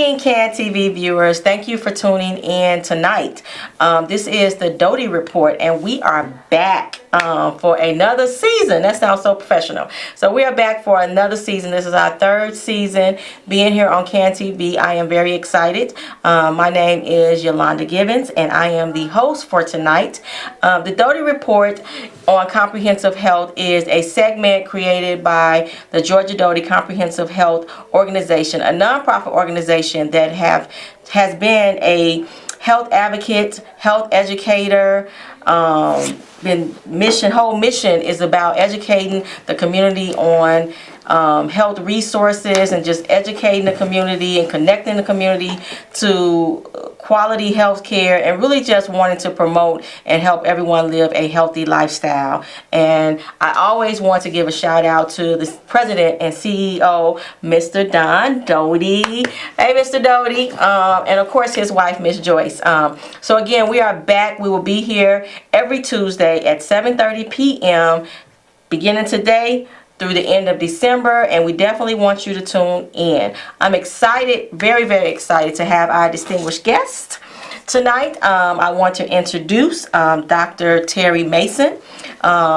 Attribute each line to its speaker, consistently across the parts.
Speaker 1: evening, CAN TV viewers. Thank you for tuning in tonight. This is the Doty Report, and we are back for another season. That sounds so professional. So we are back for another season. This is our third season being here on CAN TV. I am very excited. My name is Yolanda Gibbons, and I am the host for tonight. The Doty Report on Comprehensive Health is a segment created by the Georgia Doty Comprehensive Health Organization, a nonprofit organization that has been a health advocate, health educator. Whole mission is about educating the community on health resources and just educating the community and connecting the community to quality health care, and really just wanting to promote and help everyone live a healthy lifestyle. And I always want to give a shout out to the president and CEO, Mr. Don Doty. Hey, Mr. Doty. And of course his wife, Miss Joyce. So again, we are back. We will be here every Tuesday at 7:30 p.m. beginning today through the end of December, and we definitely want you to tune in. I'm excited, very, very excited to have our distinguished guest tonight. I want to introduce Dr. Terry Mason.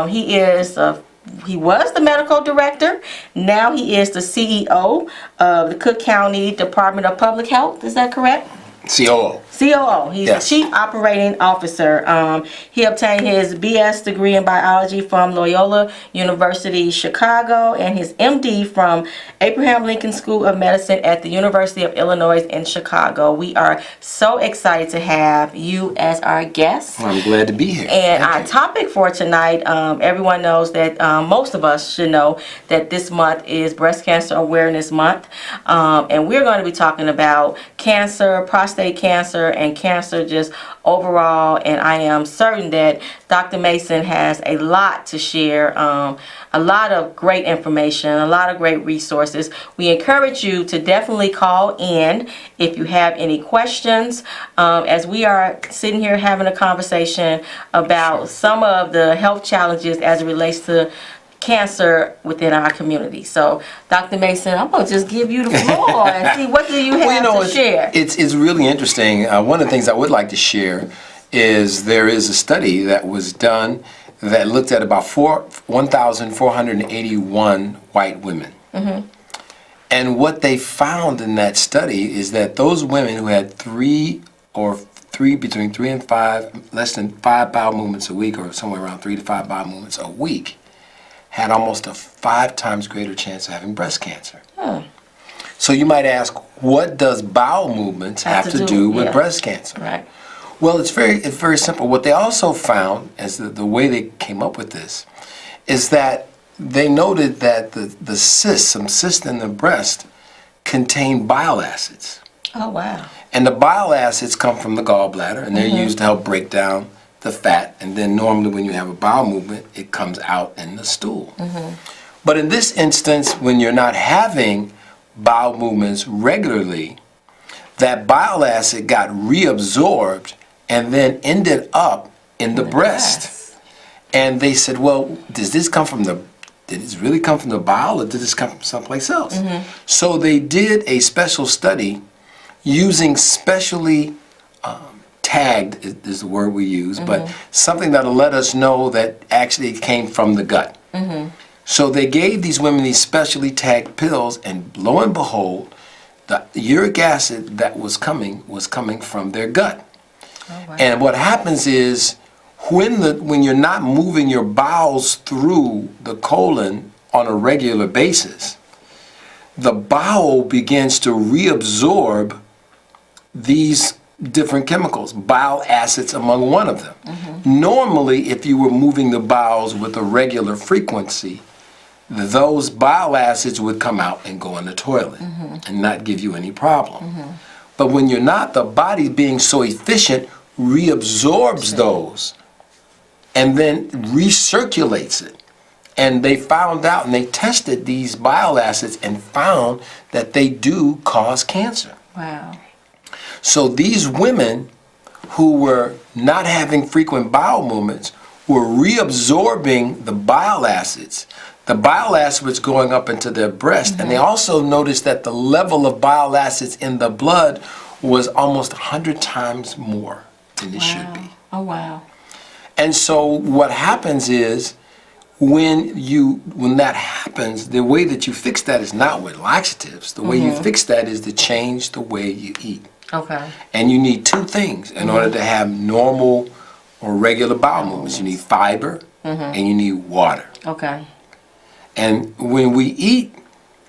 Speaker 1: He was the medical director. Now he is the CEO of the Cook County Department of Public Health. Is that correct?
Speaker 2: COO.
Speaker 1: COO. He's the Chief Operating Officer. He obtained his BS degree in biology from Loyola University, Chicago, and his MD from Abraham Lincoln School of Medicine at the University of Illinois in Chicago. We are so excited to have you as our guest.
Speaker 2: Well, I'm glad to be here.
Speaker 1: And our topic for tonight, everyone knows that most of us should know that this month is Breast Cancer Awareness Month. And we're going to be talking about cancer, prostate cancer, and cancer just overall. And I am certain that Dr. Mason has a lot to share, a lot of great information, a lot of great resources. We encourage you to definitely call in if you have any questions, as we are sitting here having a conversation about some of the health challenges as it relates to cancer within our community. So, Dr. Mason, I'm going to just give you the floor and see what do you have to share.
Speaker 2: It's really interesting. One of the things I would like to share is there is a study that was done that looked at about 1,481 white women. Mm-hmm. And what they found in that study is that those women who had between 3 and 5, less than 5 bowel movements a week, or somewhere around 3 to 5 bowel movements a week, had almost a 5 times greater chance of having breast cancer. Oh. So you might ask, what does bowel movements have to do with breast cancer?
Speaker 1: Right.
Speaker 2: Well, it's very simple. What they also found, as the way they came up with this, is that they noted that the cysts, some cysts in the breast, contain bile acids.
Speaker 1: Oh, wow.
Speaker 2: And the bile acids come from the gallbladder, and they're used to help break down the fat, and then normally when you have a bowel movement, it comes out in the stool. Mm-hmm. But in this instance, when you're not having bowel movements regularly, that bile acid got reabsorbed and then ended up in the breast. And they said, well, did this really come from the bowel, or did this come from someplace else? Mm-hmm. So they did a special study using specially tagged is the word we use, but something that'll let us know that actually it came from the gut. Mm-hmm. So they gave these women these specially tagged pills, and lo and behold, the uric acid that was coming from their gut. Oh, wow. And what happens is when you're not moving your bowels through the colon on a regular basis, the bowel begins to reabsorb these different chemicals, bile acids among one of them. Mm-hmm. Normally, if you were moving the bowels with a regular frequency, those bile acids would come out and go in the toilet and not give you any problem. Mm-hmm. But when you're not, the body, being so efficient, reabsorbs those and then recirculates it. And they found out, and they tested these bile acids and found that they do cause cancer.
Speaker 1: Wow.
Speaker 2: So these women who were not having frequent bowel movements were reabsorbing the bile acids. the bile acids going up into their breast, and they also noticed that the level of bile acids in the blood was almost 100 times more than it should be.
Speaker 1: Oh, wow.
Speaker 2: And so what happens is, when that happens, the way that you fix that is not with laxatives. The way you fix that is to change the way you eat.
Speaker 1: Okay.
Speaker 2: And you need two things in order to have normal or regular bowel movements. You need fiber and you need water.
Speaker 1: Okay.
Speaker 2: And when we eat,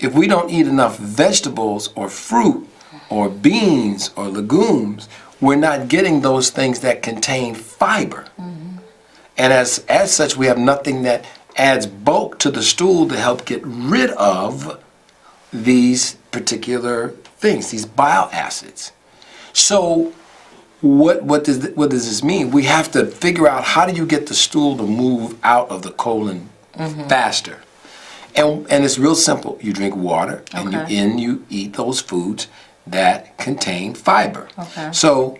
Speaker 2: if we don't eat enough vegetables or fruit or beans or legumes, we're not getting those things that contain fiber. And as such, we have nothing that adds bulk to the stool to help get rid of these particular things, these bile acids. So what does this mean? We have to figure out, how do you get the stool to move out of the colon faster? And it's real simple. You drink water, and you eat those foods that contain fiber.
Speaker 1: Okay.
Speaker 2: So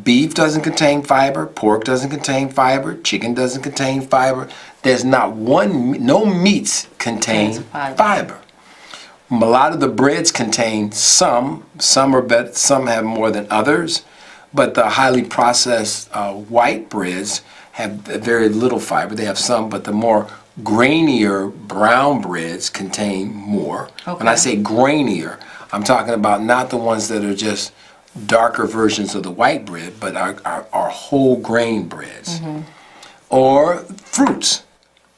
Speaker 2: beef doesn't contain fiber, pork doesn't contain fiber, chicken doesn't contain fiber. There's no meats contain fiber. A lot of the breads contain some are better, some have more than others, but the highly processed white breads have very little fiber. They have some, but the more grainier brown breads contain more.
Speaker 1: Okay.
Speaker 2: When I say grainier, I'm talking about not the ones that are just darker versions of the white bread, but are whole grain breads, or fruits,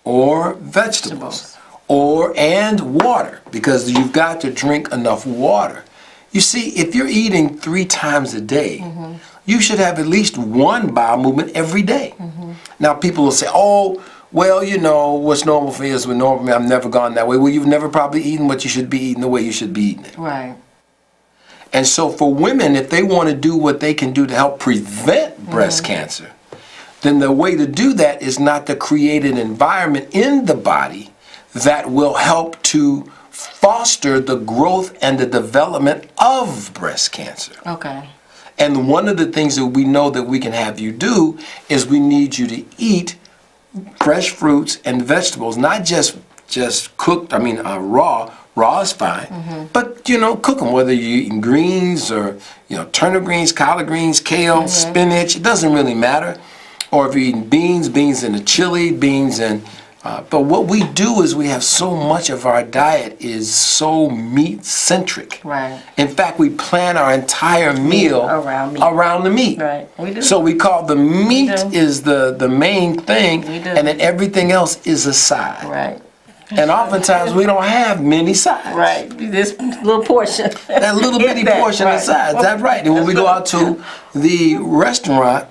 Speaker 2: or vegetables, and water, because you've got to drink enough water. You see, if you're eating 3 times a day, you should have at least one bowel movement every day. Now people will say, oh, well, you know, what's normal for you is what normal for me. I've never gone that way. Well, you've never probably eaten what you should be eating the way you should be eating it.
Speaker 1: Right.
Speaker 2: And so for women, if they want to do what they can do to help prevent breast cancer, then the way to do that is not to create an environment in the body that will help to foster the growth and the development of breast cancer.
Speaker 1: Okay.
Speaker 2: And one of the things that we know that we can have you do is we need you to eat fresh fruits and vegetables, not just cooked, raw. Raw is fine, but cook them, whether you're eating greens or turnip greens, collard greens, kale, spinach. It doesn't really matter. Or if you're eating beans in a chili, but what we do is we have so much of our diet is so meat centric.
Speaker 1: Right.
Speaker 2: In fact, we plan our entire meal around the meat.
Speaker 1: Right. We do.
Speaker 2: So we call the meat is the main thing, and then everything else is a side.
Speaker 1: Right.
Speaker 2: And oftentimes we don't have many sides.
Speaker 1: Right. This little portion.
Speaker 2: That little bitty portion of sides. That's right. And when we go out to the restaurant,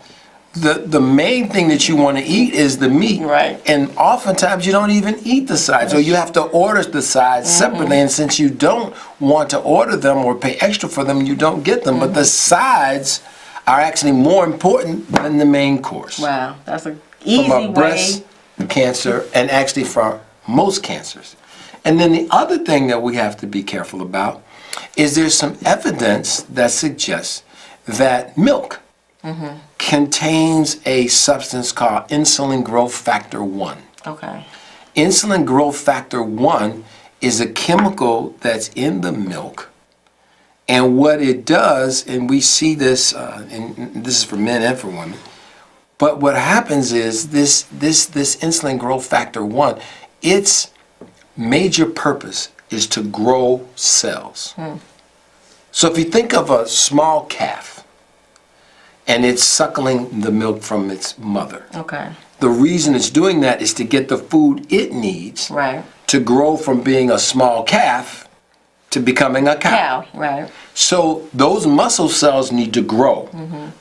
Speaker 2: the main thing that you want to eat is the meat.
Speaker 1: Right.
Speaker 2: And oftentimes you don't even eat the sides, or you have to order the sides separately. And since you don't want to order them or pay extra for them, you don't get them. But the sides are actually more important than the main course.
Speaker 1: Wow. That's an easy
Speaker 2: from a
Speaker 1: way.
Speaker 2: Breast cancer, and actually for most cancers. And then the other thing that we have to be careful about is there's some evidence that suggests that milk contains a substance called insulin growth factor 1.
Speaker 1: Okay.
Speaker 2: Insulin growth factor 1 is a chemical that's in the milk, and what it does, and we see this, and this is for men and for women, but what happens is this insulin growth factor 1, its major purpose is to grow cells. So if you think of a small calf and it's suckling the milk from its mother, the reason it's doing that is to get the food it needs to grow from being a small calf to becoming a cow.
Speaker 1: Right.
Speaker 2: So those muscle cells need to grow.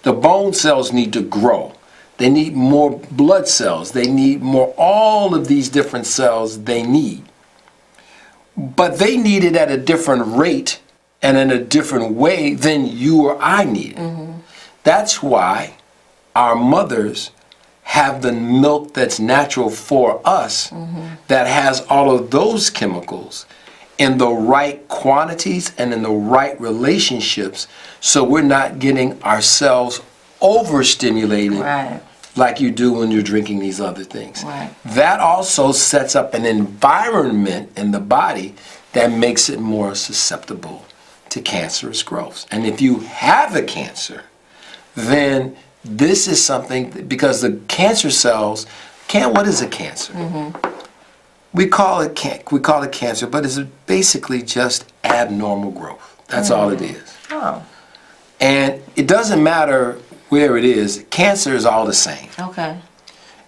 Speaker 2: The bone cells need to grow. They need more blood cells. They need more, all of these different cells they need. But they need it at a different rate and in a different way than you or I need it. That's why our mothers have the milk that's natural for us, that has all of those chemicals in the right quantities and in the right relationships, so we're not getting ourselves overstimulated like you do when you're drinking these other things.
Speaker 1: Right.
Speaker 2: That also sets up an environment in the body that makes it more susceptible to cancerous growths. And if you have a cancer, then this is something, because the cancer cells, what is a cancer? We call it cancer, but it's basically just abnormal growth. That's all it is.
Speaker 1: Oh.
Speaker 2: And it doesn't matter where it is, cancer is all the same.
Speaker 1: Okay.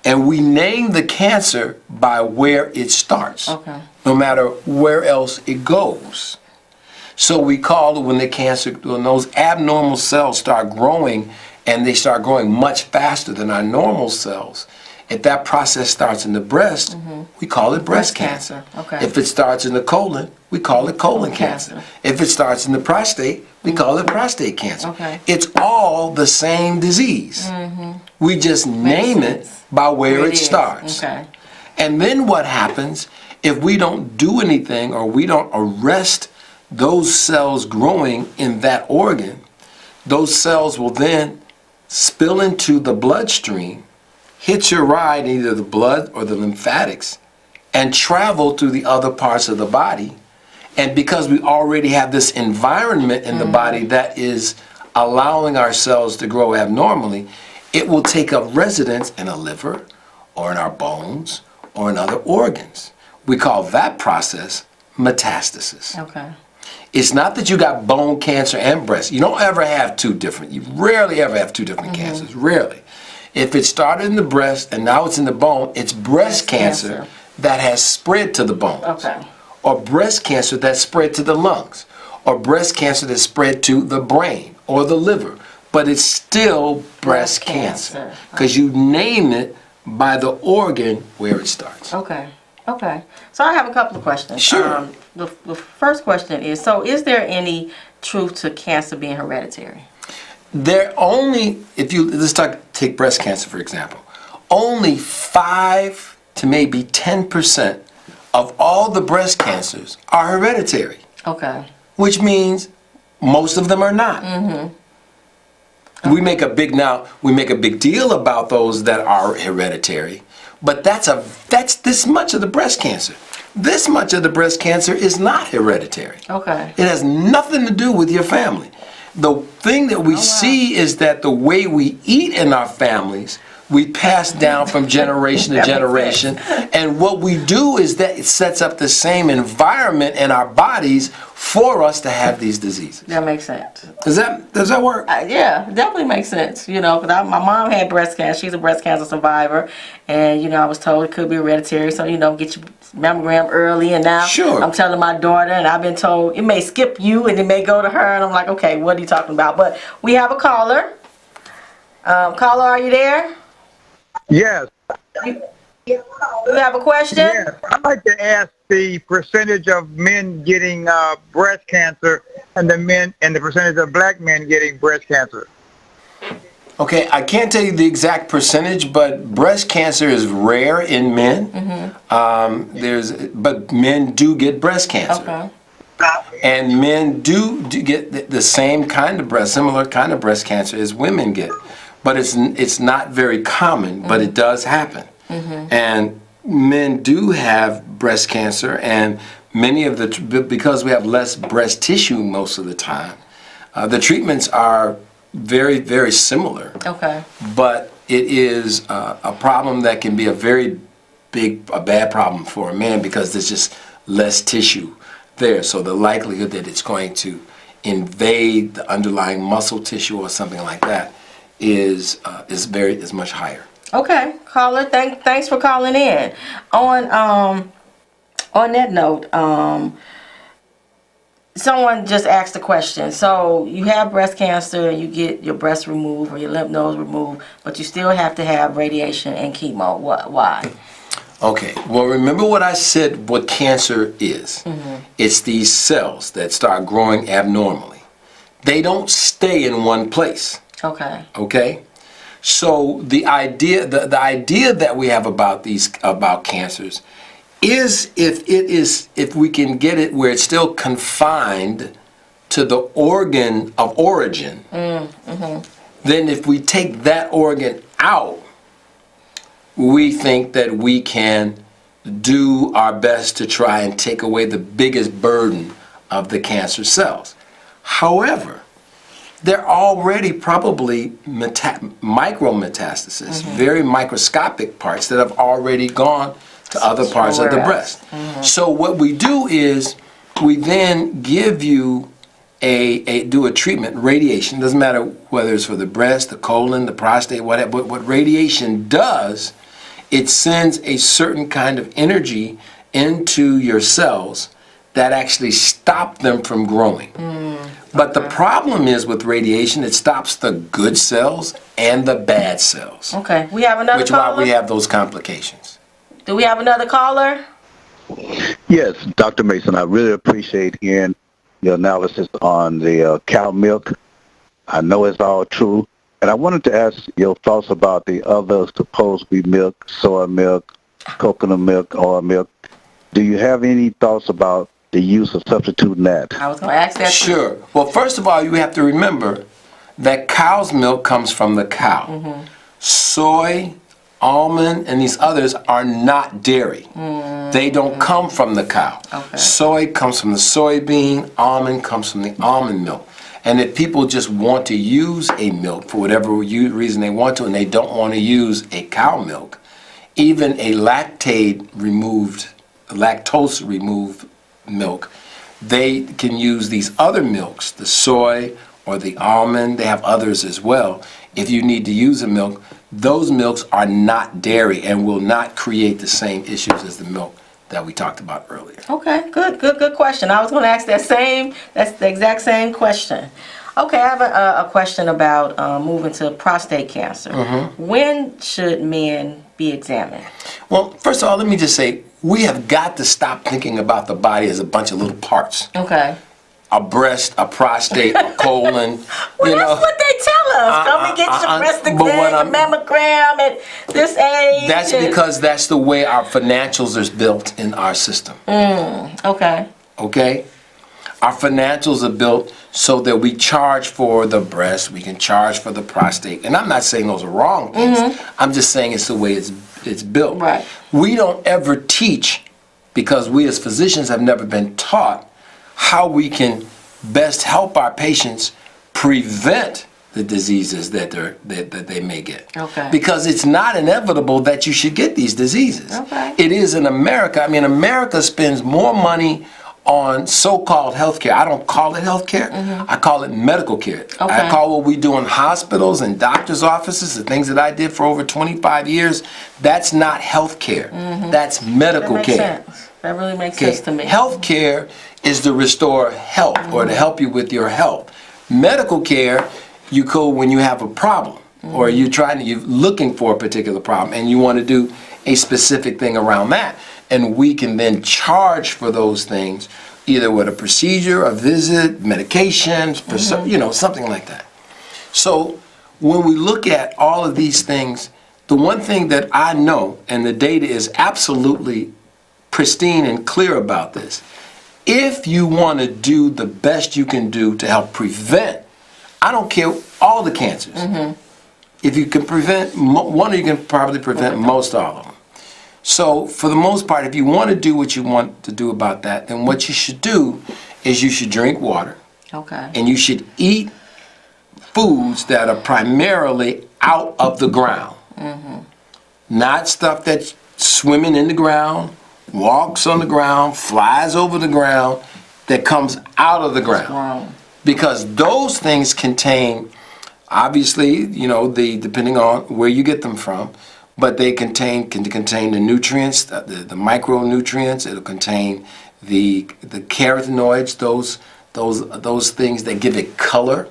Speaker 2: And we name the cancer by where it starts,
Speaker 1: Okay.
Speaker 2: no matter where else it goes. So we call it when those abnormal cells start growing, and they start growing much faster than our normal cells. If that process starts in the breast, we call it breast cancer.
Speaker 1: Okay.
Speaker 2: If it starts in the colon, we call it colon cancer. If it starts in the prostate, we call it prostate cancer.
Speaker 1: Okay.
Speaker 2: It's all the same disease. We just name it by where it starts.
Speaker 1: Okay.
Speaker 2: And then what happens if we don't do anything, or we don't arrest those cells growing in that organ? Those cells will then spill into the bloodstream, hit your ride, either the blood or the lymphatics, and travel to the other parts of the body. And because we already have this environment in the body that is allowing our cells to grow abnormally, it will take up residence in a liver, or in our bones, or in other organs. We call that process metastasis.
Speaker 1: Okay.
Speaker 2: It's not that you got bone cancer and breast. You rarely ever have two different cancers, rarely. If it started in the breast and now it's in the bone, it's breast cancer that has spread to the bones.
Speaker 1: Okay.
Speaker 2: Or breast cancer that spread to the lungs. Or breast cancer that spread to the brain or the liver. But it's still breast cancer, because you name it by the organ where it starts.
Speaker 1: Okay. Okay. So I have a couple of questions.
Speaker 2: Sure.
Speaker 1: The first question is, so is there any truth to cancer being hereditary?
Speaker 2: Take breast cancer for example. Only 5 to maybe 10% of all the breast cancers are hereditary.
Speaker 1: Okay.
Speaker 2: Which means most of them are not. We make a big deal about those that are hereditary, but that's this much of the breast cancer. This much of the breast cancer is not hereditary.
Speaker 1: Okay.
Speaker 2: It has nothing to do with your family. The thing that we see is that the way we eat in our families, we pass down from generation to generation. And what we do is that it sets up the same environment in our bodies for us to have these diseases.
Speaker 1: That makes sense.
Speaker 2: Does that work?
Speaker 1: Yeah, it definitely makes sense. You know, because my mom had breast cancer. She's a breast cancer survivor. And, you know, I was told it could be hereditary. So, you know, get your mammogram early. And now I'm telling my daughter, and I've been told it may skip you and it may go to her. And I'm like, okay, what are you talking about? But we have a caller. Caller, are you there?
Speaker 3: Yes.
Speaker 1: You have a question?
Speaker 3: Yes. I'd like to ask the percentage of men getting breast cancer and the percentage of black men getting breast cancer.
Speaker 2: Okay, I can't tell you the exact percentage, but breast cancer is rare in men. But men do get breast cancer.
Speaker 1: Okay.
Speaker 2: And men do get the same kind of similar kind of breast cancer as women get. But it's not very common, but it does happen. And men do have breast cancer, and because we have less breast tissue most of the time, the treatments are very, very similar.
Speaker 1: Okay.
Speaker 2: But it is a problem that can be a bad problem for a man, because there's just less tissue there. So the likelihood that it's going to invade the underlying muscle tissue or something like that is much higher.
Speaker 1: Okay, caller, thanks for calling in. On that note, someone just asked a question. So you have breast cancer, you get your breast removed or your lymph nodes removed, but you still have to have radiation and chemo. Why?
Speaker 2: Okay, well, remember what I said what cancer is. It's these cells that start growing abnormally. They don't stay in one place. Okay? So the idea that we have about cancers is if we can get it where it's still confined to the organ of origin, then if we take that organ out, we think that we can do our best to try and take away the biggest burden of the cancer cells. However, there are already probably micrometastasis, very microscopic parts that have already gone to other parts of the breast. So what we do is we then give you do a treatment, radiation. Doesn't matter whether it's for the breast, the colon, the prostate, whatever. But what radiation does, it sends a certain kind of energy into your cells that actually stop them from growing. But the problem is with radiation, it stops the good cells and the bad cells.
Speaker 1: Okay, we have another
Speaker 2: Which
Speaker 1: caller?
Speaker 2: is why we have those complications.
Speaker 1: Do we have another caller?
Speaker 4: Yes, Dr. Mason, I really appreciate hearing your analysis on the cow milk. I know it's all true. And I wanted to ask your thoughts about the other supposed to be milk, soy milk, coconut milk, oil milk. Do you have any thoughts about the use of substituting that?
Speaker 1: I was going to ask that.
Speaker 2: Sure. Well, first of all, you have to remember that cow's milk comes from the cow. Soy, almond, and these others are not dairy. They don't come from the cow.
Speaker 1: Okay.
Speaker 2: Soy comes from the soybean, almond comes from the almond milk. And if people just want to use a milk for whatever reason they want to, and they don't want to use a cow milk, even a lactose removed milk, they can use these other milks, the soy or the almond. They have others as well. If you need to use a milk, those milks are not dairy and will not create the same issues as the milk that we talked about earlier.
Speaker 1: Okay, good question. I was going to ask that's the exact same question. Okay, I have a question about moving to prostate cancer. When should men be examined?
Speaker 2: Well, first of all, let me just say, we have got to stop thinking about the body as a bunch of little parts.
Speaker 1: Okay.
Speaker 2: A breast, a prostate, a colon.
Speaker 1: Well, that's what they tell us. Come and get your breast exam, mammogram at this age.
Speaker 2: That's because that's the way our financials are built in our system.
Speaker 1: Okay.
Speaker 2: Okay? Our financials are built so that we charge for the breast, we can charge for the prostate. And I'm not saying those are wrong things. I'm just saying it's the way it's built.
Speaker 1: Right.
Speaker 2: We don't ever teach, because we as physicians have never been taught how we can best help our patients prevent the diseases that they may get.
Speaker 1: Okay.
Speaker 2: Because it's not inevitable that you should get these diseases.
Speaker 1: Okay.
Speaker 2: It is in America. I mean, America spends more money on so-called health care. I don't call it health care. I call it medical care.
Speaker 1: Okay.
Speaker 2: I call what we do in hospitals and doctors' offices, the things that I did for over 25 years, that's not health care. That's medical
Speaker 1: That makes
Speaker 2: care.
Speaker 1: sense. That really makes sense to me.
Speaker 2: Health care is to restore health or to help you with your health. Medical care, you go when you have a problem or you're looking for a particular problem and you want to do a specific thing around that. And we can then charge for those things, either with a procedure, a visit, medications, something like that. So when we look at all of these things, the one thing that I know, and the data is absolutely pristine and clear about this, if you want to do the best you can do to help prevent, I don't care, all the cancers. If you can prevent one, you can probably prevent most all of them. So for the most part, if you want to do what you want to do about that, then what you should do is you should drink water.
Speaker 1: Okay.
Speaker 2: And you should eat foods that are primarily out of the ground. Not stuff that's swimming in the ground, walks on the ground, flies over the ground, that comes out of the ground. Because those things contain, obviously, depending on where you get them from, but they can contain the nutrients, the micronutrients. It'll contain the carotenoids, those things that give it color,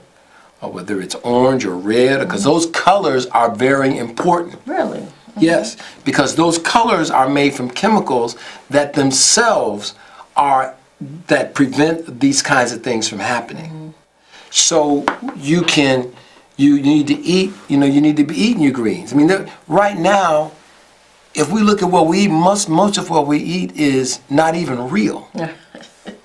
Speaker 2: or whether it's orange or red, because those colors are very important.
Speaker 1: Really?
Speaker 2: Yes, because those colors are made from chemicals that themselves that prevent these kinds of things from happening. So you need to eat, you need to be eating your greens. I mean, right now, if we look at what we eat, most of what we eat is not even real.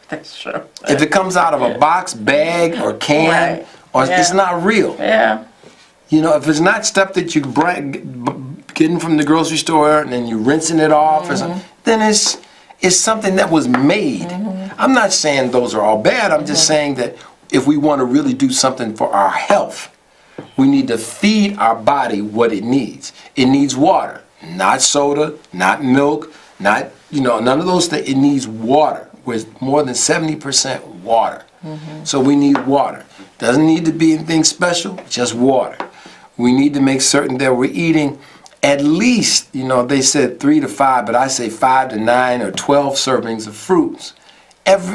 Speaker 1: That's true.
Speaker 2: If it comes out of a box, bag, or can, it's not real.
Speaker 1: Yeah.
Speaker 2: If it's not stuff that you getting from the grocery store and then you rinsing it off or something, then it's something that was made. I'm not saying those are all bad. I'm just saying that if we want to really do something for our health, we need to feed our body what it needs. It needs water, not soda, not milk, not, none of those things. It needs water, with more than 70% water. So we need water. Doesn't need to be anything special, just water. We need to make certain that we're eating at least, they said 3 to 5, but I say 5 to 9 or 12 servings of fruits.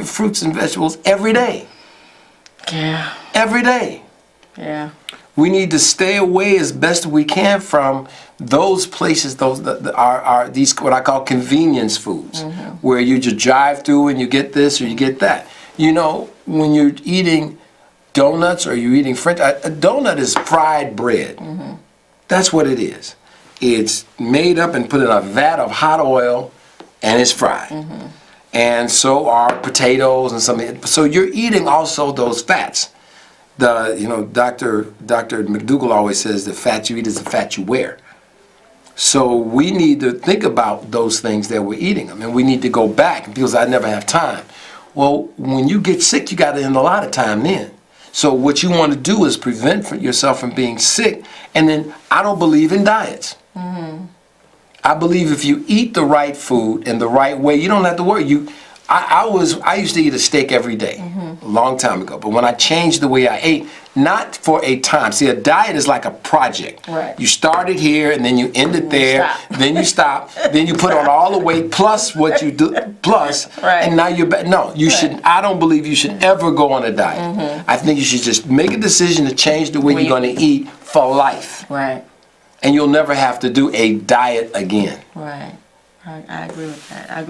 Speaker 2: Fruits and vegetables every day.
Speaker 1: Yeah.
Speaker 2: Every day.
Speaker 1: Yeah.
Speaker 2: We need to stay away as best we can from those places, these what I call convenience foods, where you just drive through and you get this or you get that. When you're eating donuts or you're eating French, a donut is fried bread. That's what it is. It's made up and put in a vat of hot oil, and it's fried. And so are potatoes and something. So you're eating also those fats. Dr. McDougall always says the fat you eat is the fat you wear. So we need to think about those things that we're eating. And we need to go back because I never have time. Well, when you get sick, you got to end a lot of time then. So what you want to do is prevent yourself from being sick. And then I don't believe in diets. I believe if you eat the right food in the right way, you don't have to worry. I used to eat a steak every day, a long time ago. But when I changed the way I ate, not for a time. See, a diet is like a project.
Speaker 1: Right.
Speaker 2: You start it here, and then you end it there. Then you stop. Then you put on all the weight plus what you do plus, and now you're back. No, you should. I don't believe you should ever go on a diet. I think you should just make a decision to change the way you're going to eat for life.
Speaker 1: Right.
Speaker 2: And you'll never have to do a diet again.
Speaker 1: Right. I agree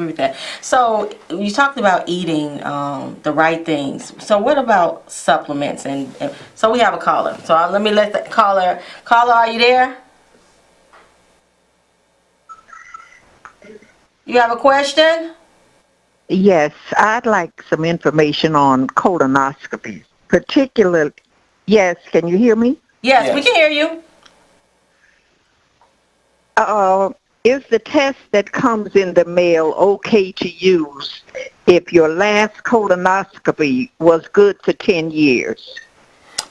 Speaker 1: with that. So you talked about eating the right things. So what about supplements? And so we have a caller. So let me let the caller. Caller, are you there? You have a question?
Speaker 5: Yes, I'd like some information on colonoscopy. Particularly, yes, can you hear me?
Speaker 1: Yes, we can hear you.
Speaker 5: Is the test that comes in the mail okay to use if your last colonoscopy was good for 10 years?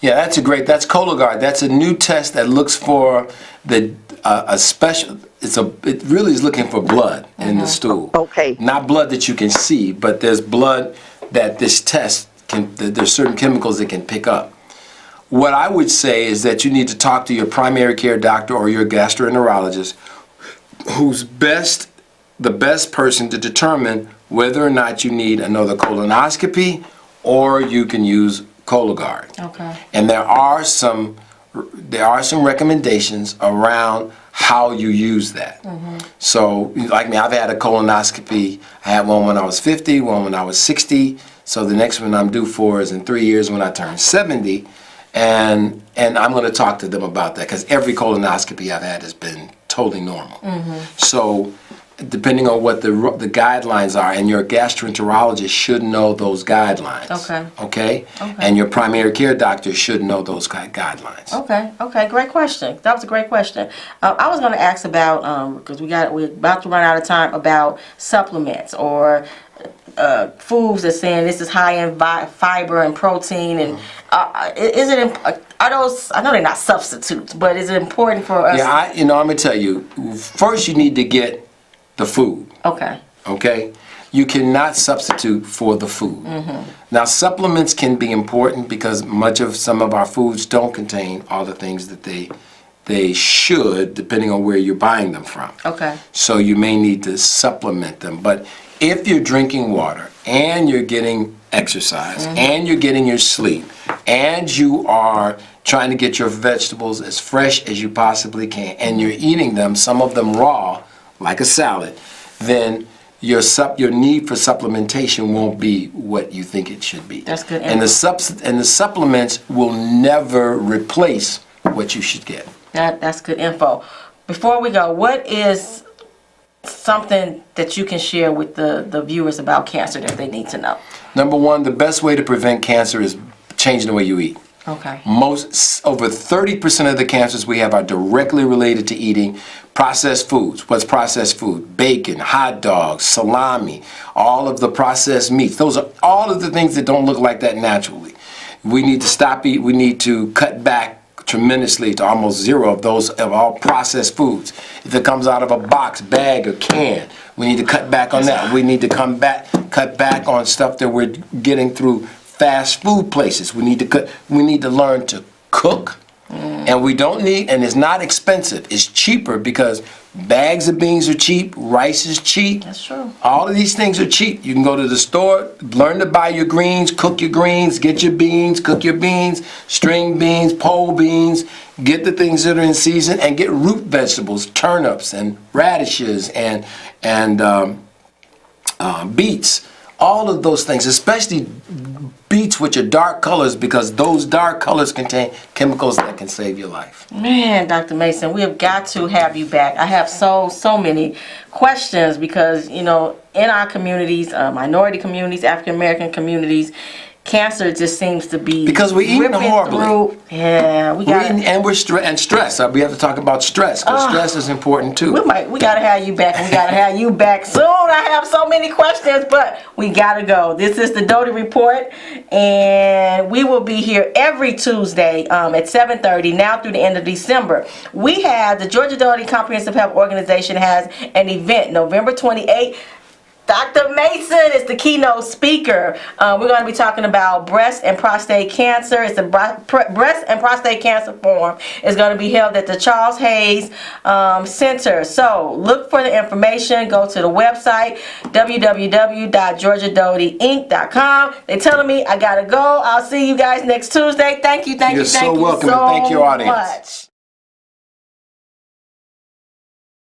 Speaker 2: Yeah, that's Cologuard. That's a new test that looks for a special. It really is looking for blood in the stool.
Speaker 5: Okay.
Speaker 2: Not blood that you can see, but there's blood that this test there's certain chemicals it can pick up. What I would say is that you need to talk to your primary care doctor or your gastroenterologist, who's the best person to determine whether or not you need another colonoscopy or you can use Cologuard. Okay. And there are some recommendations around how you use that. So, like me, I've had a colonoscopy. I had one when I was 50, one when I was 60. So the next one I'm due for is in 3 years when I turn 70. And I'm going to talk to them about that because every colonoscopy I've had has been totally normal. So depending on what the guidelines are, and your gastroenterologist should know those guidelines. Okay? And your primary care doctor should know those guidelines.
Speaker 1: Okay, great question. That was a great question. I was going to ask about, because we're about to run out of time, about supplements or foods that's saying this is high in fiber and protein, and are those, I know they're not substitutes, but is it important for us?
Speaker 2: Yeah, I'm gonna tell you. First, you need to get the food. Okay. You cannot substitute for the food. Now, supplements can be important because some of our foods don't contain all the things that they should, depending on where you're buying them from. So you may need to supplement them, but if you're drinking water and you're getting exercise and you're getting your sleep and you are trying to get your vegetables as fresh as you possibly can and you're eating them, some of them raw, like a salad, then your need for supplementation won't be what you think it should be.
Speaker 1: That's good.
Speaker 2: And the supplements will never replace what you should get.
Speaker 1: That's good info. Before we go, what is something that you can share with the viewers about cancer that they need to know?
Speaker 2: Number one, the best way to prevent cancer is changing the way you eat.
Speaker 1: Okay.
Speaker 2: Over 30% of the cancers we have are directly related to eating processed foods. What's processed food? Bacon, hot dogs, salami, all of the processed meats. Those are all of the things that don't look like that naturally. We need to stop eating. We need to cut back tremendously to almost zero of those, of all processed foods. If it comes out of a box, bag, or can, we need to cut back on that. We need to cut back on stuff that we're getting through fast food places. We need to learn to cook, and we don't need, and it's not expensive. It's cheaper because bags of beans are cheap, rice is cheap.
Speaker 1: That's true.
Speaker 2: All of these things are cheap. You can go to the store, learn to buy your greens, cook your greens, get your beans, cook your beans, string beans, pole beans, get the things that are in season, and get root vegetables, turnips and radishes and beets. All of those things, especially beets, which are dark colors, because those dark colors contain chemicals that can save your life.
Speaker 1: Man, Dr. Mason, we have got to have you back. I have so many questions because, in our communities, minority communities, African American communities, cancer just seems to be
Speaker 2: because we're eating horribly.
Speaker 1: Yeah, we got
Speaker 2: and we're stress. We have to talk about stress because stress is important too.
Speaker 1: We gotta have you back. We gotta have you back soon. I have so many questions, but we gotta go. This is the Doty Report, and we will be here every Tuesday at 7:30 now through the end of December. We have the Georgia Doty Comprehensive Health Organization has an event November 28th. Dr. Mason is the keynote speaker. We're going to be talking about breast and prostate cancer. It's a breast and prostate cancer forum. It's going to be held at the Charles Hayes Center. So look for the information. Go to the website, www.georgiadotyinc.com. They're telling me I got to go. I'll see you guys next Tuesday. Thank you.
Speaker 2: You're so welcome, and thank your audience.
Speaker 1: Much.